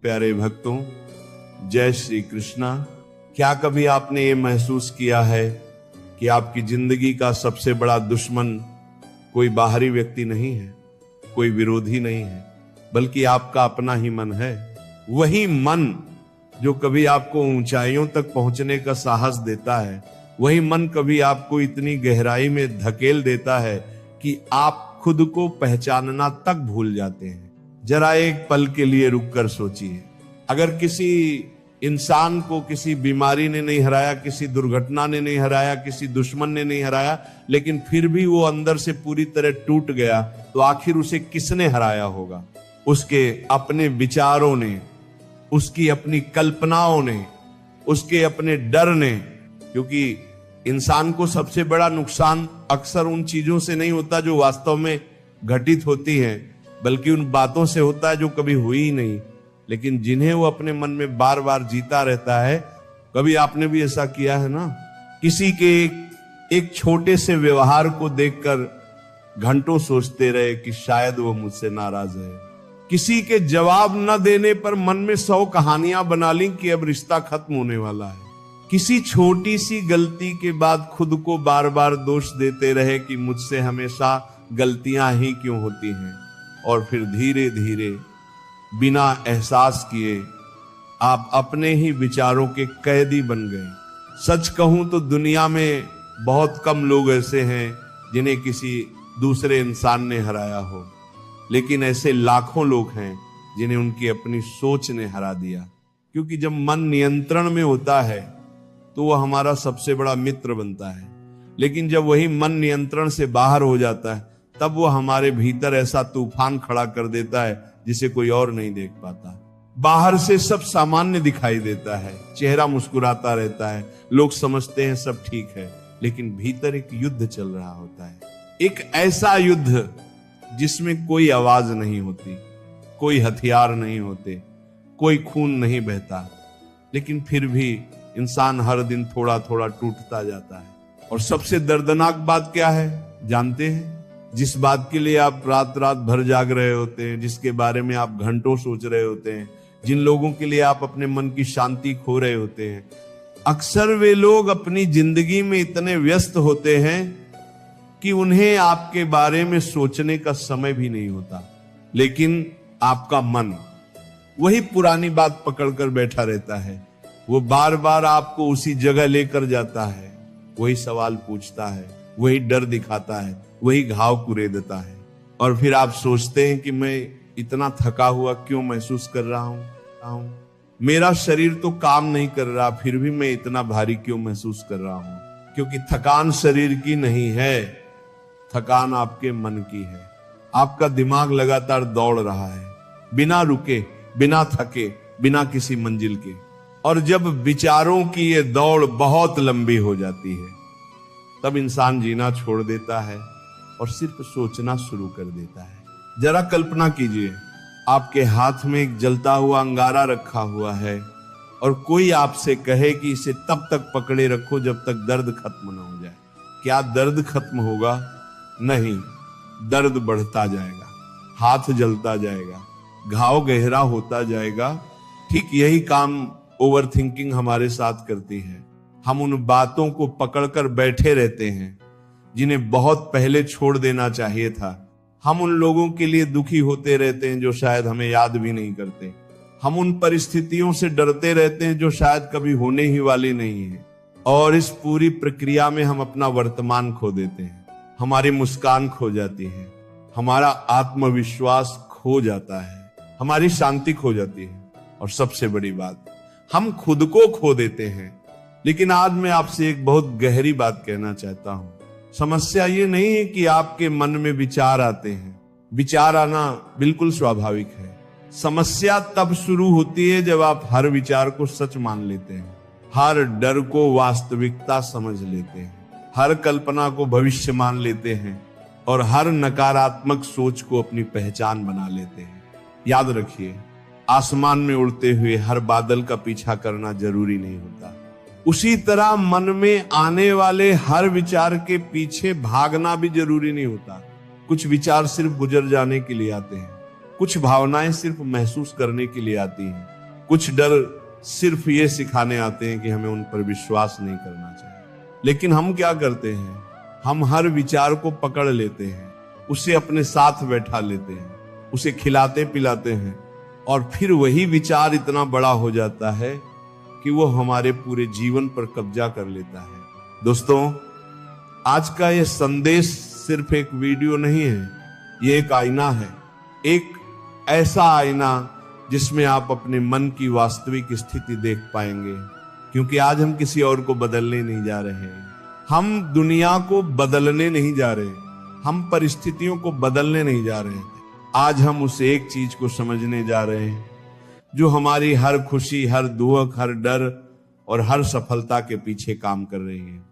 प्यारे भक्तों, जय श्री कृष्णा। क्या कभी आपने ये महसूस किया है कि आपकी जिंदगी का सबसे बड़ा दुश्मन कोई बाहरी व्यक्ति नहीं है, कोई विरोधी नहीं है, बल्कि आपका अपना ही मन है। वही मन जो कभी आपको ऊंचाइयों तक पहुंचने का साहस देता है, वही मन कभी आपको इतनी गहराई में धकेल देता है कि आप खुद को पहचानना तक भूल जाते हैं। जरा एक पल के लिए रुककर सोचिए, अगर किसी इंसान को किसी बीमारी ने नहीं हराया, किसी दुर्घटना ने नहीं हराया, किसी दुश्मन ने नहीं हराया, लेकिन फिर भी वो अंदर से पूरी तरह टूट गया, तो आखिर उसे किसने हराया होगा? उसके अपने विचारों ने, उसकी अपनी कल्पनाओं ने, उसके अपने डर ने। क्योंकि इंसान को सबसे बड़ा नुकसान अक्सर उन चीजों से नहीं होता जो वास्तव में घटित होती हैं, बल्कि उन बातों से होता है जो कभी हुई ही नहीं, लेकिन जिन्हें वो अपने मन में बार बार जीता रहता है। कभी आपने भी ऐसा किया है ना? किसी के एक छोटे से व्यवहार को देखकर घंटों सोचते रहे कि शायद वो मुझसे नाराज है। किसी के जवाब न देने पर मन में 100 कहानियां बना ली कि अब रिश्ता खत्म होने वाला है। किसी छोटी सी गलती के बाद खुद को बार बार दोष देते रहे कि मुझसे हमेशा गलतियां ही क्यों होती हैं, और फिर धीरे धीरे बिना एहसास किए आप अपने ही विचारों के कैदी बन गए। सच कहूं तो दुनिया में बहुत कम लोग ऐसे हैं जिन्हें किसी दूसरे इंसान ने हराया हो, लेकिन ऐसे लाखों लोग हैं जिन्हें उनकी अपनी सोच ने हरा दिया। क्योंकि जब मन नियंत्रण में होता है तो वह हमारा सबसे बड़ा मित्र बनता है, लेकिन जब वही मन नियंत्रण से बाहर हो जाता है तब वह हमारे भीतर ऐसा तूफान खड़ा कर देता है जिसे कोई और नहीं देख पाता। बाहर से सब सामान्य दिखाई देता है, चेहरा मुस्कुराता रहता है, लोग समझते हैं सब ठीक है, लेकिन भीतर एक युद्ध चल रहा होता है। एक ऐसा युद्ध जिसमें कोई आवाज नहीं होती, कोई हथियार नहीं होते, कोई खून नहीं बहता, लेकिन फिर भी इंसान हर दिन थोड़ा थोड़ा टूटता जाता है। और सबसे दर्दनाक बात क्या है जानते हैं? जिस बात के लिए आप रात रात भर जाग रहे होते हैं, जिसके बारे में आप घंटों सोच रहे होते हैं, जिन लोगों के लिए आप अपने मन की शांति खो रहे होते हैं, अक्सर वे लोग अपनी जिंदगी में इतने व्यस्त होते हैं कि उन्हें आपके बारे में सोचने का समय भी नहीं होता। लेकिन आपका मन वही पुरानी बात पकड़कर बैठा रहता है। वो बार बार आपको उसी जगह लेकर जाता है, वही सवाल पूछता है, वही डर दिखाता है, वही घाव कुरेदता है। और फिर आप सोचते हैं कि मैं इतना थका हुआ क्यों महसूस कर रहा हूं? मेरा शरीर तो काम नहीं कर रहा, फिर भी मैं इतना भारी क्यों महसूस कर रहा हूं? क्योंकि थकान शरीर की नहीं है, थकान आपके मन की है। आपका दिमाग लगातार दौड़ रहा है, बिना रुके, बिना थके, बिना किसी मंजिल के। और जब विचारों की ये दौड़ बहुत लंबी हो जाती है, तब इंसान जीना छोड़ देता है और सिर्फ सोचना शुरू कर देता है। जरा कल्पना कीजिए, आपके हाथ में एक जलता हुआ अंगारा रखा हुआ है और कोई आपसे कहे कि इसे तब तक पकड़े रखो जब तक दर्द खत्म न हो जाए। क्या दर्द खत्म होगा? नहीं, दर्द बढ़ता जाएगा, हाथ जलता जाएगा, घाव गहरा होता जाएगा। ठीक यही काम ओवर थिंकिंग हमारे साथ करती है। हम उन बातों को पकड़कर बैठे रहते हैं जिन्हें बहुत पहले छोड़ देना चाहिए था। हम उन लोगों के लिए दुखी होते रहते हैं जो शायद हमें याद भी नहीं करते। हम उन परिस्थितियों से डरते रहते हैं जो शायद कभी होने ही वाली नहीं है। और इस पूरी प्रक्रिया में हम अपना वर्तमान खो देते हैं, हमारी मुस्कान खो जाती है, हमारा आत्मविश्वास खो जाता है, हमारी शांति खो जाती है, और सबसे बड़ी बात, हम खुद को खो देते हैं। लेकिन आज मैं आपसे एक बहुत गहरी बात कहना चाहता हूं। समस्या ये नहीं है कि आपके मन में विचार आते हैं, विचार आना बिल्कुल स्वाभाविक है। समस्या तब शुरू होती है जब आप हर विचार को सच मान लेते हैं, हर डर को वास्तविकता समझ लेते हैं, हर कल्पना को भविष्य मान लेते हैं, और हर नकारात्मक सोच को अपनी पहचान बना लेते हैं। याद रखिए, आसमान में उड़ते हुए हर बादल का पीछा करना जरूरी नहीं होता। उसी तरह मन में आने वाले हर विचार के पीछे भागना भी जरूरी नहीं होता। कुछ विचार सिर्फ गुजर जाने के लिए आते हैं, कुछ भावनाएं सिर्फ महसूस करने के लिए आती हैं, कुछ डर सिर्फ ये सिखाने आते हैं कि हमें उन पर विश्वास नहीं करना चाहिए। लेकिन हम क्या करते हैं, हम हर विचार को पकड़ लेते हैं, उसे अपने साथ बैठा लेते हैं, उसे खिलाते पिलाते हैं, और फिर वही विचार इतना बड़ा हो जाता है कि वो हमारे पूरे जीवन पर कब्जा कर लेता है। दोस्तों, आज का ये संदेश सिर्फ एक वीडियो नहीं है, ये एक आईना है, एक ऐसा आईना जिसमें आप अपने मन की वास्तविक स्थिति देख पाएंगे। क्योंकि आज हम किसी और को बदलने नहीं जा रहे हैं, हम दुनिया को बदलने नहीं जा रहे, हम परिस्थितियों को बदलने नहीं जा रहे हैं। आज हम उस एक चीज को समझने जा रहे हैं जो हमारी हर खुशी, हर दुख, हर डर और हर सफलता के पीछे काम कर रही है।